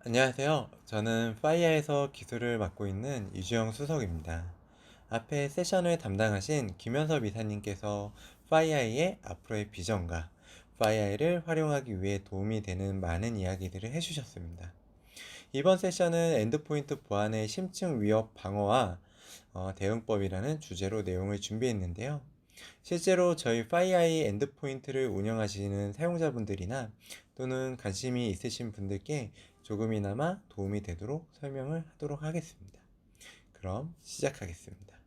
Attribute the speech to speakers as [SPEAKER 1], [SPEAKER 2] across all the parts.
[SPEAKER 1] 안녕하세요. 저는 파이어에서 기술을 맡고 있는 유주영 수석입니다. 앞에 세션을 담당하신 김현섭 이사님께서 파이어의 앞으로의 비전과 파이어를 활용하기 위해 도움이 되는 많은 이야기들을 해주셨습니다. 이번 세션은 엔드포인트 보안의 심층 위협 방어와 대응법이라는 주제로 내용을 준비했는데요. 실제로 저희 파이아이 엔드포인트를 운영하시는 사용자분들이나 또는 관심이 있으신 분들께 조금이나마 도움이 되도록 설명을 하도록 하겠습니다. 그럼 시작하겠습니다.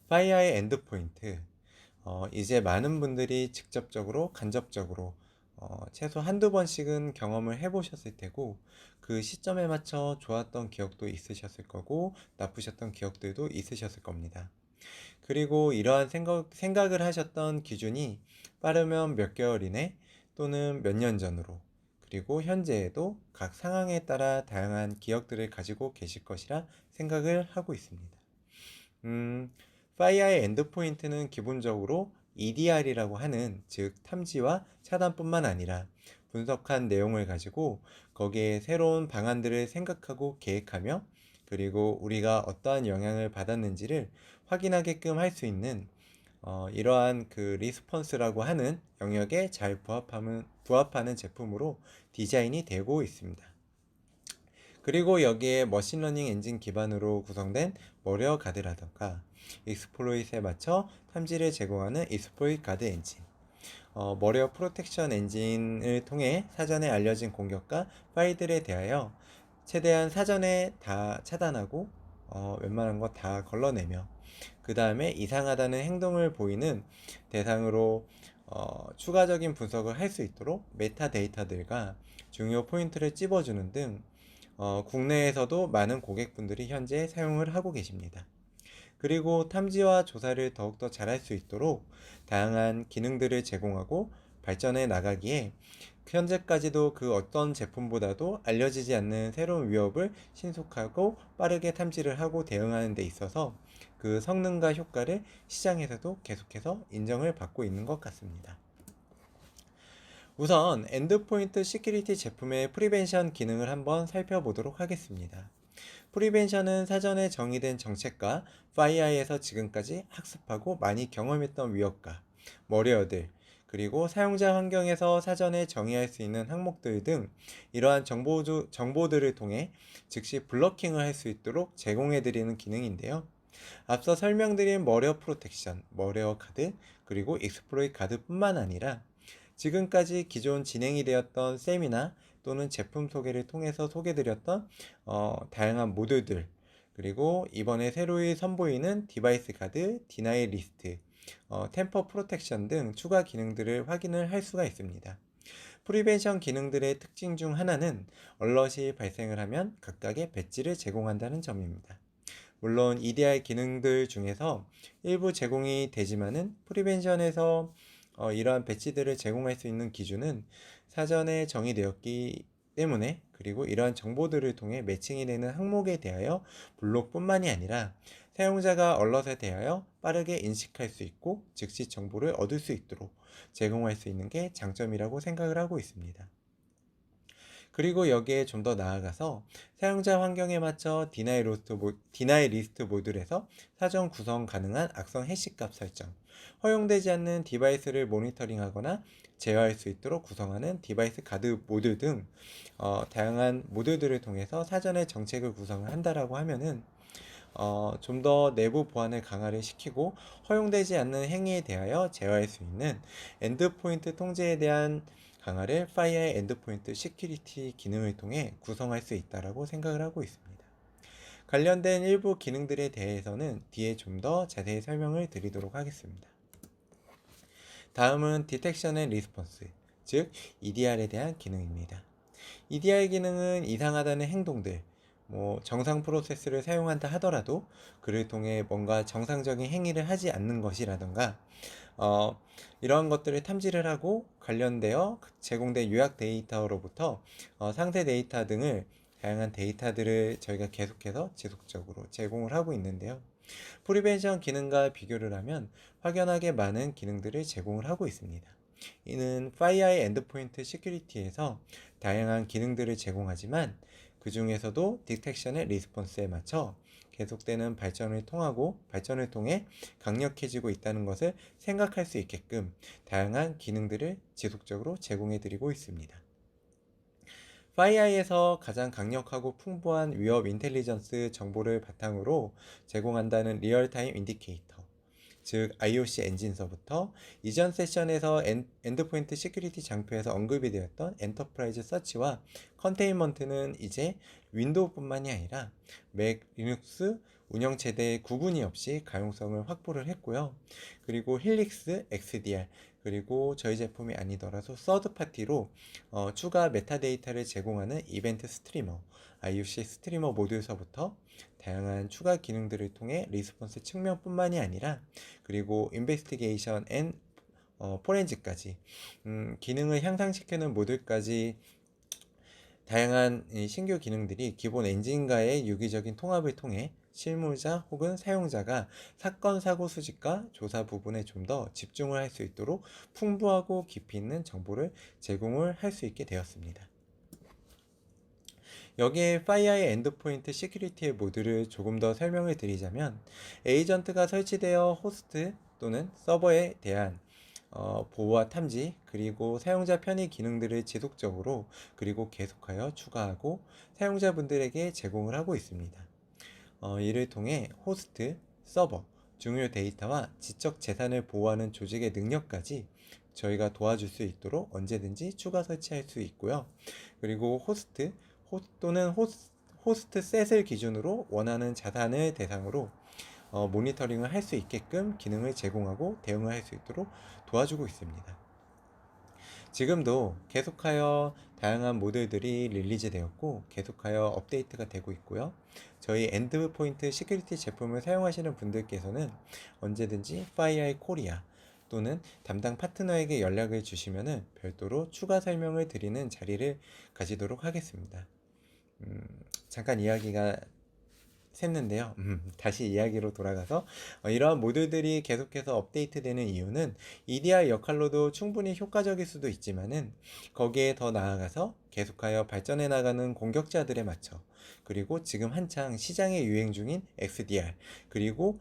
[SPEAKER 1] 파이아의 엔드포인트, 이제 많은 분들이 직접적으로 간접적으로 최소 한두 번씩은 경험을 해보셨을 테고, 그 시점에 맞춰 좋았던 기억도 있으셨을 거고 나쁘셨던 기억들도 있으셨을 겁니다. 그리고 이러한 생각을 하셨던 기준이 빠르면 몇 개월 이내 또는 몇 년 전으로, 그리고 현재에도 각 상황에 따라 다양한 기억들을 가지고 계실 것이라 생각을 하고 있습니다. 파이어의 엔드포인트는 기본적으로 EDR이라고 하는, 즉 탐지와 차단뿐만 아니라 분석한 내용을 가지고 거기에 새로운 방안들을 생각하고 계획하며, 그리고 우리가 어떠한 영향을 받았는지를 확인하게끔 할 수 있는 이러한 그 리스폰스라고 하는 영역에 잘 부합하는 제품으로 디자인이 되고 있습니다. 그리고 여기에 머신러닝 엔진 기반으로 구성된 머리어 가드라던가 익스플로잇에 맞춰 탐지를 제공하는 익스플로잇 가드 엔진, 머리어 프로텍션 엔진을 통해 사전에 알려진 공격과 파일들에 대하여 최대한 사전에 다 차단하고 웬만한 거 다 걸러내며, 그 다음에 이상하다는 행동을 보이는 대상으로 추가적인 분석을 할 수 있도록 메타 데이터들과 중요 포인트를 찝어주는 등 국내에서도 많은 고객분들이 현재 사용을 하고 계십니다. 그리고 탐지와 조사를 더욱더 잘할 수 있도록 다양한 기능들을 제공하고 발전해 나가기에, 현재까지도 그 어떤 제품보다도 알려지지 않는 새로운 위협을 신속하고 빠르게 탐지를 하고 대응하는 데 있어서 그 성능과 효과를 시장에서도 계속해서 인정을 받고 있는 것 같습니다. 우선 엔드포인트 시큐리티 제품의 프리벤션 기능을 한번 살펴보도록 하겠습니다. 프리벤션은 사전에 정의된 정책과 파이아이에서 지금까지 학습하고 많이 경험했던 위협과 머리어들, 그리고 사용자 환경에서 사전에 정의할 수 있는 항목들 등 이러한 정보들을 통해 즉시 블러킹을 할 수 있도록 제공해드리는 기능인데요. 앞서 설명드린 머리어 프로텍션, 머리어 가드, 그리고 익스플로잇 가드뿐만 아니라 지금까지 기존 진행이 되었던 세미나 또는 제품 소개를 통해서 소개드렸던 다양한 모듈들, 그리고 이번에 새로이 선보이는 디바이스 가드, 디나이 리스트, 템퍼 프로텍션 등 추가 기능들을 확인을 할 수가 있습니다. 프리벤션 기능들의 특징 중 하나는 얼럿이 발생을 하면 각각의 배지를 제공한다는 점입니다. 물론 EDR 기능들 중에서 일부 제공이 되지만은 프리벤션에서 이러한 배치들을 제공할 수 있는 기준은 사전에 정의되었기 때문에, 그리고 이러한 정보들을 통해 매칭이 되는 항목에 대하여 블록뿐만이 아니라 사용자가 얼럿에 대하여 빠르게 인식할 수 있고 즉시 정보를 얻을 수 있도록 제공할 수 있는 게 장점이라고 생각을 하고 있습니다. 그리고 여기에 좀 더 나아가서 사용자 환경에 맞춰 디나이 리스트 모듈에서 사전 구성 가능한 악성 해시값 설정, 허용되지 않는 디바이스를 모니터링하거나 제어할 수 있도록 구성하는 디바이스 가드 모듈 등 다양한 모듈들을 통해서 사전에 정책을 구성을 한다라고 하면은 좀 더 내부 보안을 강화를 시키고 허용되지 않는 행위에 대하여 제어할 수 있는 엔드포인트 통제에 대한 강화를 파이어의 엔드포인트 시큐리티 기능을 통해 구성할 수 있다고 생각을 하고 있습니다. 관련된 일부 기능들에 대해서는 뒤에 좀 더 자세히 설명을 드리도록 하겠습니다. 다음은 디텍션 앤 리스폰스, 즉 EDR에 대한 기능입니다. EDR 기능은 이상하다는 행동들, 정상 프로세스를 사용한다 하더라도 그를 통해 뭔가 정상적인 행위를 하지 않는 것이라던가 이러한 것들을 탐지를 하고 관련되어 제공된 요약 데이터로부터 상세 데이터 등을, 다양한 데이터들을 저희가 계속해서 지속적으로 제공을 하고 있는데요. 프리벤션 기능과 비교를 하면 확연하게 많은 기능들을 제공을 하고 있습니다. 이는 FireEye 엔드포인트 시큐리티에서 다양한 기능들을 제공하지만 그 중에서도 디텍션의 리스폰스에 맞춰 계속되는 발전을 통해 강력해지고 있다는 것을 생각할 수 있게끔 다양한 기능들을 지속적으로 제공해 드리고 있습니다. FireEye에서 가장 강력하고 풍부한 위협 인텔리전스 정보를 바탕으로 제공한다는 리얼타임 인디케이터, 즉 IOC 엔진서부터 이전 세션에서 엔드포인트 시큐리티 장표에서 언급이 되었던 엔터프라이즈 서치와 컨테인먼트는 이제 윈도우뿐만이 아니라 맥, 리눅스 운영체대의 구분이 없이 가용성을 확보를 했고요. 그리고 힐릭스, XDR, 그리고 저희 제품이 아니더라도 서드파티로 추가 메타데이터를 제공하는 이벤트 스트리머, IOC 스트리머 모듈서부터 다양한 추가 기능들을 통해 리스폰스 측면뿐만이 아니라 그리고 인베스티게이션 앤 포렌즈까지 기능을 향상시키는 모듈까지 다양한 신규 기능들이 기본 엔진과의 유기적인 통합을 통해 실무자 혹은 사용자가 사건 사고 수집과 조사 부분에 좀 더 집중을 할 수 있도록 풍부하고 깊이 있는 정보를 제공을 할 수 있게 되었습니다. 여기에 FireEye 엔드포인트 시큐리티의 모듈을 조금 더 설명을 드리자면 에이전트가 설치되어 호스트 또는 서버에 대한 보호와 탐지 그리고 사용자 편의 기능들을 지속적으로 그리고 계속하여 추가하고 사용자분들에게 제공을 하고 있습니다. 이를 통해 호스트, 서버, 중요 데이터와 지적 재산을 보호하는 조직의 능력까지 저희가 도와줄 수 있도록 언제든지 추가 설치할 수 있고요. 그리고 호스트 또는 호스트 셋을 기준으로 원하는 자산을 대상으로 모니터링을 할 수 있게끔 기능을 제공하고 대응을 할 수 있도록 도와주고 있습니다. 지금도 계속하여 다양한 모델들이 릴리즈 되었고 계속하여 업데이트가 되고 있고요. 저희 엔드포인트 시큐리티 제품을 사용하시는 분들께서는 언제든지 FireEye 코리아 또는 담당 파트너에게 연락을 주시면 별도로 추가 설명을 드리는 자리를 가지도록 하겠습니다. 잠깐 이야기가 샜는데요. 다시 이야기로 돌아가서 이러한 모듈들이 계속해서 업데이트되는 이유는 EDR 역할로도 충분히 효과적일 수도 있지만은 거기에 더 나아가서 계속하여 발전해 나가는 공격자들에 맞춰 그리고 지금 한창 시장에 유행 중인 XDR 그리고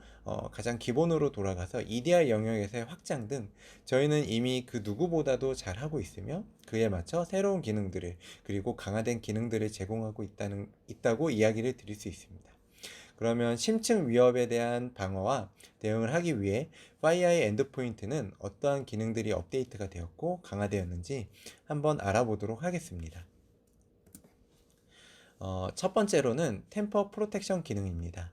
[SPEAKER 1] 가장 기본으로 돌아가서 EDR 영역에서의 확장 등 저희는 이미 그 누구보다도 잘하고 있으며 그에 맞춰 새로운 기능들을 그리고 강화된 기능들을 제공하고 있다고 이야기를 드릴 수 있습니다. 그러면 심층 위협에 대한 방어와 대응을 하기 위해 FireEye 엔드포인트는 어떠한 기능들이 업데이트가 되었고 강화되었는지 한번 알아보도록 하겠습니다. 첫 번째로는 템퍼 프로텍션 기능입니다.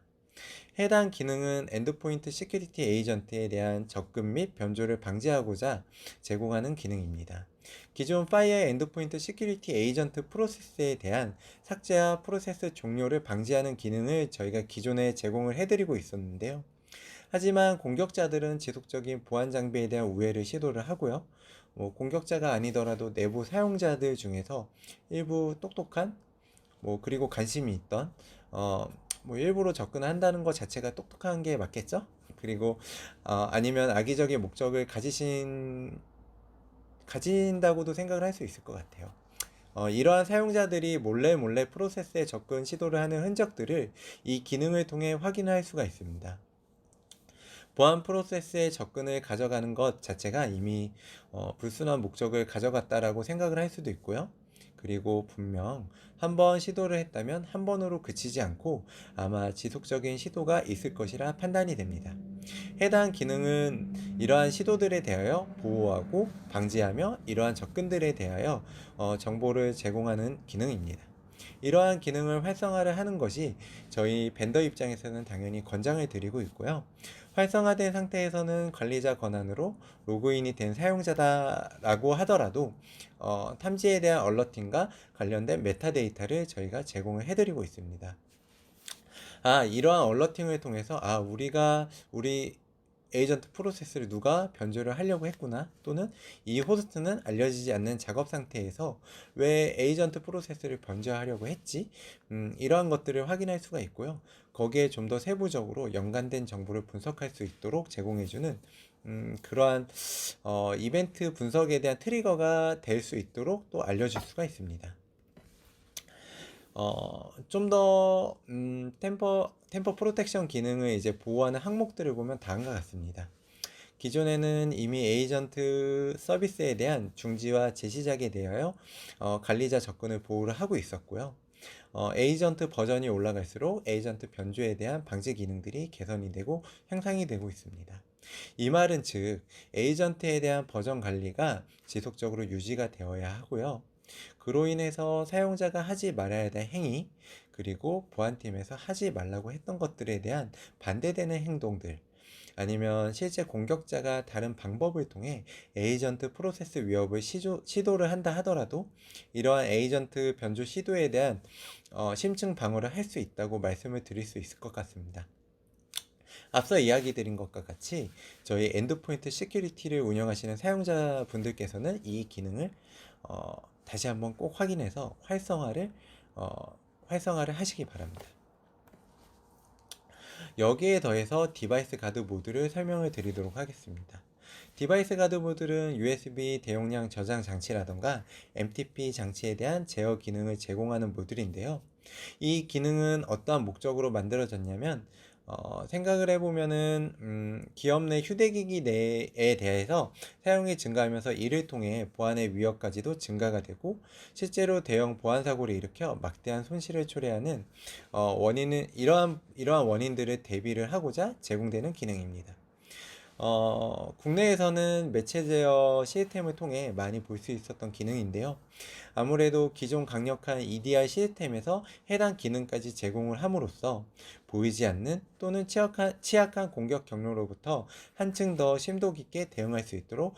[SPEAKER 1] 해당 기능은 엔드포인트 시큐리티 에이전트에 대한 접근 및 변조를 방지하고자 제공하는 기능입니다. 기존 FireEye 엔드포인트 시큐리티 에이전트 프로세스에 대한 삭제와 프로세스 종료를 방지하는 기능을 저희가 기존에 제공을 해드리고 있었는데요. 하지만 공격자들은 지속적인 보안 장비에 대한 우회를 시도를 하고요. 공격자가 아니더라도 내부 사용자들 중에서 일부 똑똑한 그리고 관심이 있던 일부러 접근한다는 것 자체가 똑똑한 게 맞겠죠? 그리고 아니면 악의적인 목적을 가진다고도 생각을 할 수 있을 것 같아요. 이러한 사용자들이 몰래 프로세스에 접근 시도를 하는 흔적들을 이 기능을 통해 확인할 수가 있습니다. 보안 프로세스에 접근을 가져가는 것 자체가 이미 불순한 목적을 가져갔다라고 생각을 할 수도 있고요. 그리고 분명 한 번 시도를 했다면 한 번으로 그치지 않고 아마 지속적인 시도가 있을 것이라 판단이 됩니다. 해당 기능은 이러한 시도들에 대하여 보호하고 방지하며 이러한 접근들에 대하여 정보를 제공하는 기능입니다. 이러한 기능을 활성화를 하는 것이 저희 벤더 입장에서는 당연히 권장을 드리고 있고요. 활성화된 상태에서는 관리자 권한으로 로그인이 된 사용자다라고 하더라도 탐지에 대한 얼러팅과 관련된 메타데이터를 저희가 제공을 해드리고 있습니다. 이러한 얼러팅을 통해서 우리 에이전트 프로세스를 누가 변조를 하려고 했구나, 또는 이 호스트는 알려지지 않는 작업 상태에서 왜 에이전트 프로세스를 변조하려고 했지, 이러한 것들을 확인할 수가 있고요. 거기에 좀 더 세부적으로 연관된 정보를 분석할 수 있도록 제공해주는 그러한 이벤트 분석에 대한 트리거가 될 수 있도록 또 알려줄 수가 있습니다. 좀 더 템퍼 프로텍션 기능을 이제 보호하는 항목들을 보면 다음과 같습니다. 기존에는 이미 에이전트 서비스에 대한 중지와 재시작에 대하여 관리자 접근을 보호를 하고 있었고요. 에이전트 버전이 올라갈수록 에이전트 변조에 대한 방지 기능들이 개선이 되고 향상이 되고 있습니다. 이 말은 즉 에이전트에 대한 버전 관리가 지속적으로 유지가 되어야 하고요. 그로 인해서 사용자가 하지 말아야 될 행위, 그리고 보안팀에서 하지 말라고 했던 것들에 대한 반대되는 행동들, 아니면 실제 공격자가 다른 방법을 통해 에이전트 프로세스 위협을 시도를 한다 하더라도 이러한 에이전트 변조 시도에 대한 심층 방어를 할 수 있다고 말씀을 드릴 수 있을 것 같습니다. 앞서 이야기 드린 것과 같이 저희 엔드포인트 시큐리티를 운영하시는 사용자분들께서는 이 기능을 다시 한번 꼭 확인해서 활성화를 하시기 바랍니다. 여기에 더해서 디바이스 가드 모드를 설명을 드리도록 하겠습니다. 디바이스 가드 모드는 USB 대용량 저장 장치라던가 MTP 장치에 대한 제어 기능을 제공하는 모듈인데요. 이 기능은 어떠한 목적으로 만들어졌냐면 생각을 해보면은 기업 내 휴대기기 내에 대해서 사용이 증가하면서 이를 통해 보안의 위협까지도 증가가 되고 실제로 대형 보안 사고를 일으켜 막대한 손실을 초래하는 원인은 이러한 원인들을 대비를 하고자 제공되는 기능입니다. 국내에서는 매체 제어 시스템을 통해 많이 볼 수 있었던 기능인데요. 아무래도 기존 강력한 EDR 시스템에서 해당 기능까지 제공을 함으로써 보이지 않는 또는 취약한 공격 경로로부터 한층 더 심도 깊게 대응할 수 있도록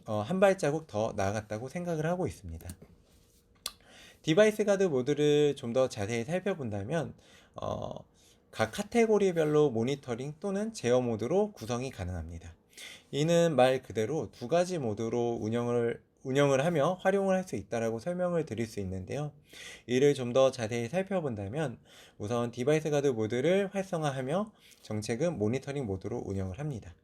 [SPEAKER 1] 한 발자국 더 나아갔다고 생각을 하고 있습니다. 디바이스 가드 모드를 좀 더 자세히 살펴본다면 각 카테고리별로 모니터링 또는 제어 모드로 구성이 가능합니다. 이는 말 그대로 두 가지 모드로 운영을 하며 활용을 할 수 있다라고 설명을 드릴 수 있는데요. 이를 좀 더 자세히 살펴본다면 우선 디바이스 가드 모드를 활성화하며 정책은 모니터링 모드로 운영을 합니다.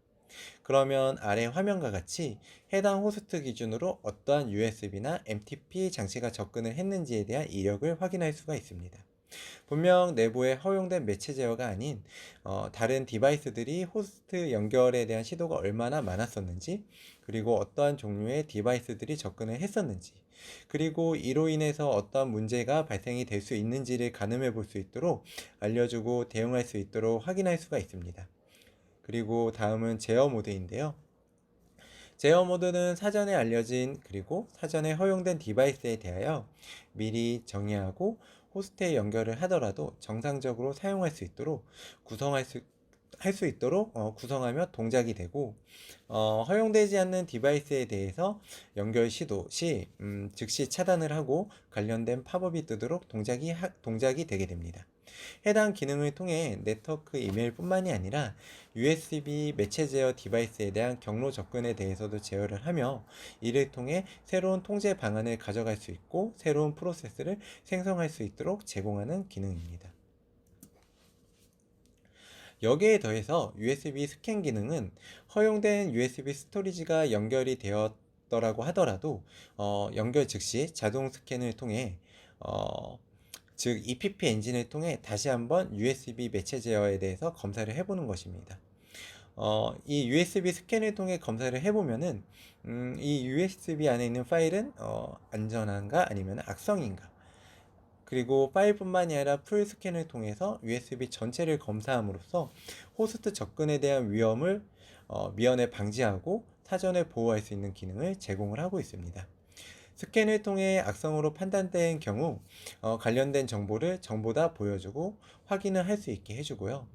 [SPEAKER 1] 그러면 아래 화면과 같이 해당 호스트 기준으로 어떠한 USB나 MTP 장치가 접근을 했는지에 대한 이력을 확인할 수가 있습니다. 분명 내부에 허용된 매체 제어가 아닌 다른 디바이스들이 호스트 연결에 대한 시도가 얼마나 많았었는지, 그리고 어떠한 종류의 디바이스들이 접근을 했었는지, 그리고 이로 인해서 어떠한 문제가 발생이 될 수 있는지를 가늠해 볼 수 있도록 알려주고 대응할 수 있도록 확인할 수가 있습니다. 그리고 다음은 제어 모드인데요. 제어 모드는 사전에 알려진 그리고 사전에 허용된 디바이스에 대하여 미리 정의하고 호스트에 연결을 하더라도 정상적으로 사용할 수 있도록 구성하며 동작이 되고, 허용되지 않는 디바이스에 대해서 연결 시도 시 즉시 차단을 하고 관련된 팝업이 뜨도록 동작이 되게 됩니다. 해당 기능을 통해 네트워크 이메일뿐만이 아니라 USB 매체 제어 디바이스에 대한 경로 접근에 대해서도 제어를 하며 이를 통해 새로운 통제 방안을 가져갈 수 있고 새로운 프로세스를 생성할 수 있도록 제공하는 기능입니다. 여기에 더해서 USB 스캔 기능은 허용된 USB 스토리지가 연결이 되었더라고 하더라도 연결 즉시 자동 스캔을 통해 즉 EPP 엔진을 통해 다시 한번 USB 매체 제어에 대해서 검사를 해보는 것입니다. 이 USB 스캔을 통해 검사를 해보면은 이 USB 안에 있는 파일은 안전한가 아니면 악성인가, 그리고 파일뿐만이 아니라 풀 스캔을 통해서 USB 전체를 검사함으로써 호스트 접근에 대한 위험을 미연에 방지하고 사전에 보호할 수 있는 기능을 제공을 하고 있습니다. 스캔을 통해 악성으로 판단된 경우 관련된 정보를 전부 다 보여주고 확인을 할 수 있게 해주고요.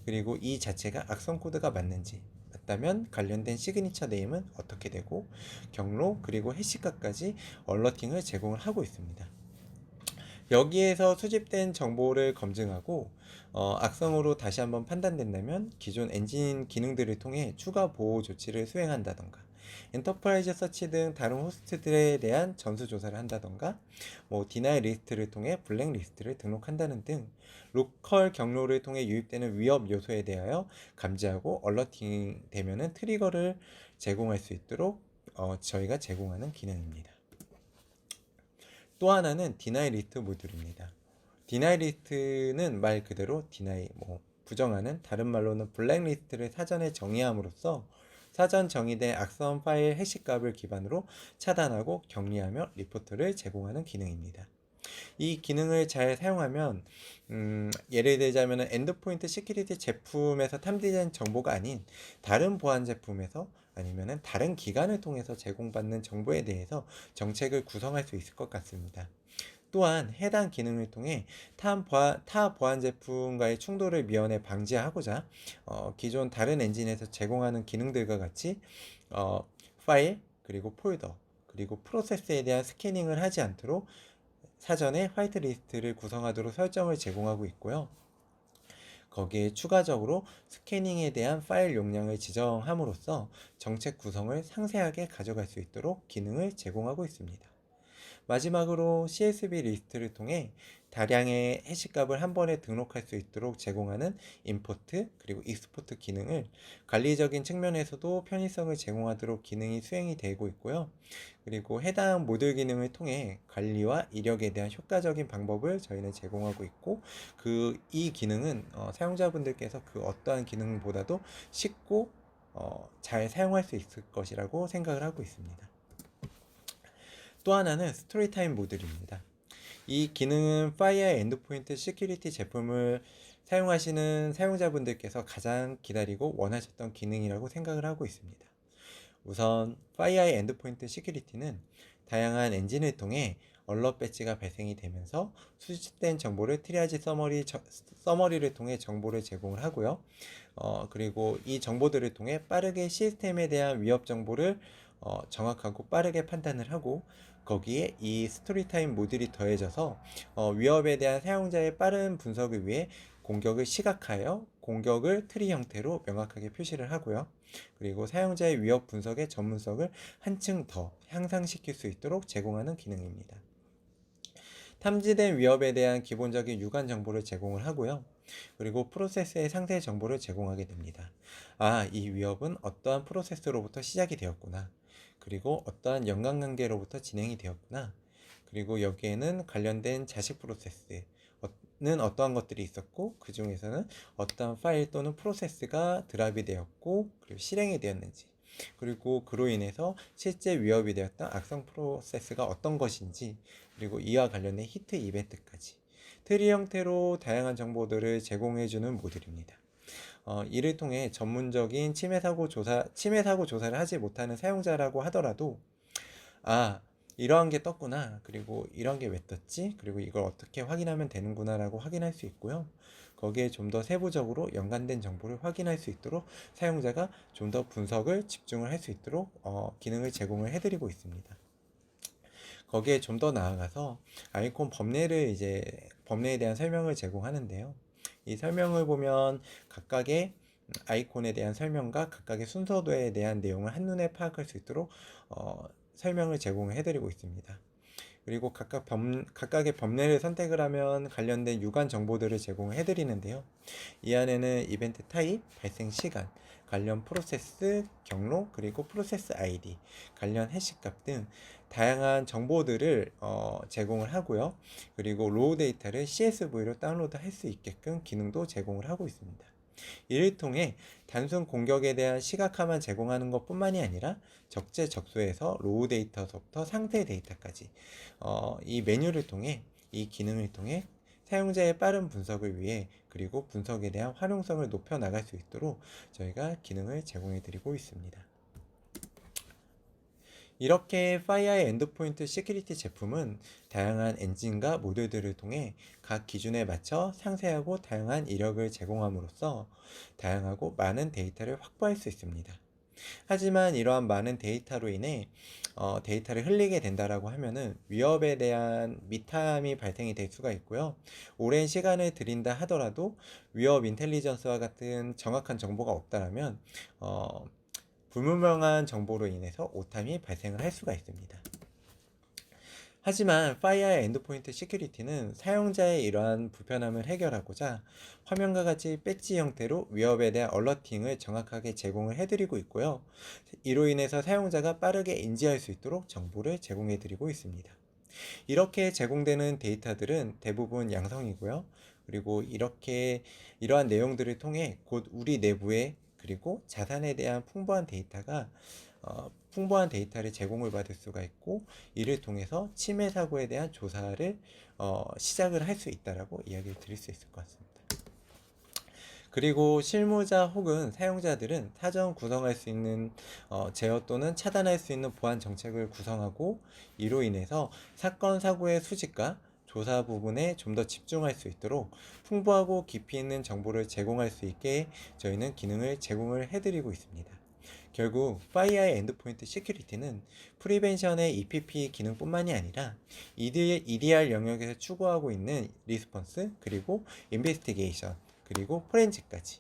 [SPEAKER 1] 그리고 이 자체가 악성 코드가 맞다면 관련된 시그니처 네임은 어떻게 되고 경로 그리고 해시값까지 얼러팅을 제공을 하고 있습니다. 여기에서 수집된 정보를 검증하고 악성으로 다시 한번 판단된다면 기존 엔진 기능들을 통해 추가 보호 조치를 수행한다던가, 엔터프라이즈 서치 등 다른 호스트들에 대한 전수조사를 한다던가, 디나이 리스트를 통해 블랙 리스트를 등록한다는 등 로컬 경로를 통해 유입되는 위협 요소에 대하여 감지하고 얼러팅 되면은 트리거를 제공할 수 있도록 저희가 제공하는 기능입니다. 또 하나는 디나이 리스트 모듈입니다. 디나이 리스트는 말 그대로 디나이, 부정하는, 다른 말로는 블랙리스트를 사전에 정의함으로써 사전 정의된 악성 파일 해시값을 기반으로 차단하고 격리하며 리포트를 제공하는 기능입니다. 이 기능을 잘 사용하면 예를 들자면 엔드포인트 시큐리티 제품에서 탐지된 정보가 아닌 다른 보안 제품에서 아니면 다른 기관을 통해서 제공받는 정보에 대해서 정책을 구성할 수 있을 것 같습니다. 또한 해당 기능을 통해 타 보안 제품과의 충돌을 미연에 방지하고자 기존 다른 엔진에서 제공하는 기능들과 같이 파일, 그리고 폴더, 그리고 프로세스에 대한 스캐닝을 하지 않도록 사전에 화이트리스트를 구성하도록 설정을 제공하고 있고요. 거기에 추가적으로 스캐닝에 대한 파일 용량을 지정함으로써 정책 구성을 상세하게 가져갈 수 있도록 기능을 제공하고 있습니다. 마지막으로 CSV 리스트를 통해 다량의 해시값을 한 번에 등록할 수 있도록 제공하는 임포트 그리고 익스포트 기능을 관리적인 측면에서도 편의성을 제공하도록 기능이 수행이 되고 있고요. 그리고 해당 모듈 기능을 통해 관리와 이력에 대한 효과적인 방법을 저희는 제공하고 있고, 이 기능은 사용자분들께서 그 어떠한 기능보다도 쉽고 잘 사용할 수 있을 것이라고 생각을 하고 있습니다. 또 하나는 스토리타임 모듈입니다. 이 기능은 파이어 엔드포인트 시큐리티 제품을 사용하시는 사용자분들께서 가장 기다리고 원하셨던 기능이라고 생각을 하고 있습니다. 우선 파이어의 엔드포인트 시큐리티는 다양한 엔진을 통해 얼럿 배지가 발생이 되면서 수집된 정보를 트리아지 서머리를 통해 정보를 제공을 하고요. 그리고 이 정보들을 통해 빠르게 시스템에 대한 위협 정보를 정확하고 빠르게 판단을 하고, 거기에 이 스토리타임 모듈이 더해져서 위협에 대한 사용자의 빠른 분석을 위해 공격을 시각하여 공격을 트리 형태로 명확하게 표시를 하고요. 그리고 사용자의 위협 분석의 전문성을 한층 더 향상시킬 수 있도록 제공하는 기능입니다. 탐지된 위협에 대한 기본적인 유관 정보를 제공을 하고요. 그리고 프로세스의 상세 정보를 제공하게 됩니다. 이 위협은 어떠한 프로세스로부터 시작이 되었구나. 그리고 어떠한 연관관계로부터 진행이 되었구나. 그리고 여기에는 관련된 자식 프로세스는 어떠한 것들이 있었고, 그 중에서는 어떠한 파일 또는 프로세스가 드랍이 되었고, 그리고 실행이 되었는지, 그리고 그로 인해서 실제 위협이 되었던 악성 프로세스가 어떤 것인지, 그리고 이와 관련된 히트 이벤트까지 트리 형태로 다양한 정보들을 제공해주는 모듈입니다. 이를 통해 전문적인 침해 사고 조사를 하지 못하는 사용자라고 하더라도 이러한 게 떴구나, 그리고 이런 게 왜 떴지, 그리고 이걸 어떻게 확인하면 되는구나 라고 확인할 수 있고요. 거기에 좀 더 세부적으로 연관된 정보를 확인할 수 있도록 사용자가 좀 더 분석을 집중을 할 수 있도록 기능을 제공을 해드리고 있습니다. 거기에 좀 더 나아가서 아이콘 법례에 대한 설명을 제공하는데요. 이 설명을 보면 각각의 아이콘에 대한 설명과 각각의 순서도에 대한 내용을 한눈에 파악할 수 있도록 설명을 제공해 드리고 있습니다. 그리고 각각의 법례를 선택을 하면 관련된 유관 정보들을 제공해 드리는데요. 이 안에는 이벤트 타입, 발생 시간, 관련 프로세스 경로, 그리고 프로세스 아이디, 관련 해시값 등 다양한 정보들을 제공을 하고요. 그리고 로우 데이터를 CSV로 다운로드 할 수 있게끔 기능도 제공을 하고 있습니다. 이를 통해 단순 공격에 대한 시각화만 제공하는 것 뿐만이 아니라 적재적소에서 로우 데이터서부터 상세 데이터까지 이 메뉴를 통해, 이 기능을 통해 사용자의 빠른 분석을 위해, 그리고 분석에 대한 활용성을 높여 나갈 수 있도록 저희가 기능을 제공해 드리고 있습니다. 이렇게 파이어의 엔드포인트 시큐리티 제품은 다양한 엔진과 모듈들을 통해 각 기준에 맞춰 상세하고 다양한 이력을 제공함으로써 다양하고 많은 데이터를 확보할 수 있습니다. 하지만 이러한 많은 데이터로 인해 데이터를 흘리게 된다라고 하면은 위협에 대한 미탐이 발생이 될 수가 있고요. 오랜 시간을 들인다 하더라도 위협 인텔리전스와 같은 정확한 정보가 없다라면 불분명한 정보로 인해서 오탐이 발생을 할 수가 있습니다. 하지만 FireEye 엔드포인트 시큐리티는 사용자의 이러한 불편함을 해결하고자 화면과 같이 배지 형태로 위협에 대한 얼러팅을 정확하게 제공을 해드리고 있고요. 이로 인해서 사용자가 빠르게 인지할 수 있도록 정보를 제공해드리고 있습니다. 이렇게 제공되는 데이터들은 대부분 양성이고요. 그리고 이러한 내용들을 통해 곧 우리 내부에 그리고 자산에 대한 풍부한 데이터를 제공을 받을 수가 있고, 이를 통해서 침해 사고에 대한 조사를 시작을 할 수 있다라고 이야기를 드릴 수 있을 것 같습니다. 그리고 실무자 혹은 사용자들은 사전 구성할 수 있는 제어 또는 차단할 수 있는 보안 정책을 구성하고, 이로 인해서 사건 사고의 수집과 조사 부분에 좀 더 집중할 수 있도록 풍부하고 깊이 있는 정보를 제공할 수 있게 저희는 기능을 제공을 해드리고 있습니다. 결국 FireEye 엔드포인트 시큐리티는 프리벤션의 EPP 기능뿐만이 아니라 EDR 영역에서 추구하고 있는 리스폰스, 그리고 인베스티게이션, 그리고 포렌식까지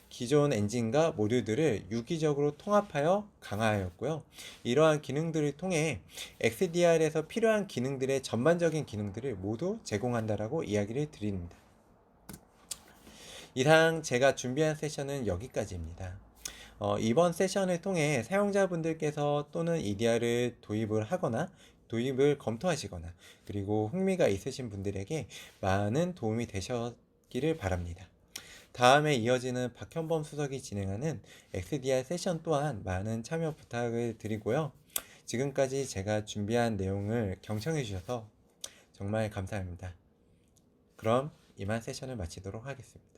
[SPEAKER 1] 기존 엔진과 모듈들을 유기적으로 통합하여 강화하였고요. 이러한 기능들을 통해 XDR에서 필요한 기능들의 전반적인 기능들을 모두 제공한다라고 이야기를 드립니다. 이상 제가 준비한 세션은 여기까지입니다. 이번 세션을 통해 사용자분들께서 또는 EDR을 도입을 하거나 도입을 검토하시거나 그리고 흥미가 있으신 분들에게 많은 도움이 되셨기를 바랍니다. 다음에 이어지는 박현범 수석이 진행하는 XDR 세션 또한 많은 참여 부탁을 드리고요. 지금까지 제가 준비한 내용을 경청해 주셔서 정말 감사합니다. 그럼 이만 세션을 마치도록 하겠습니다.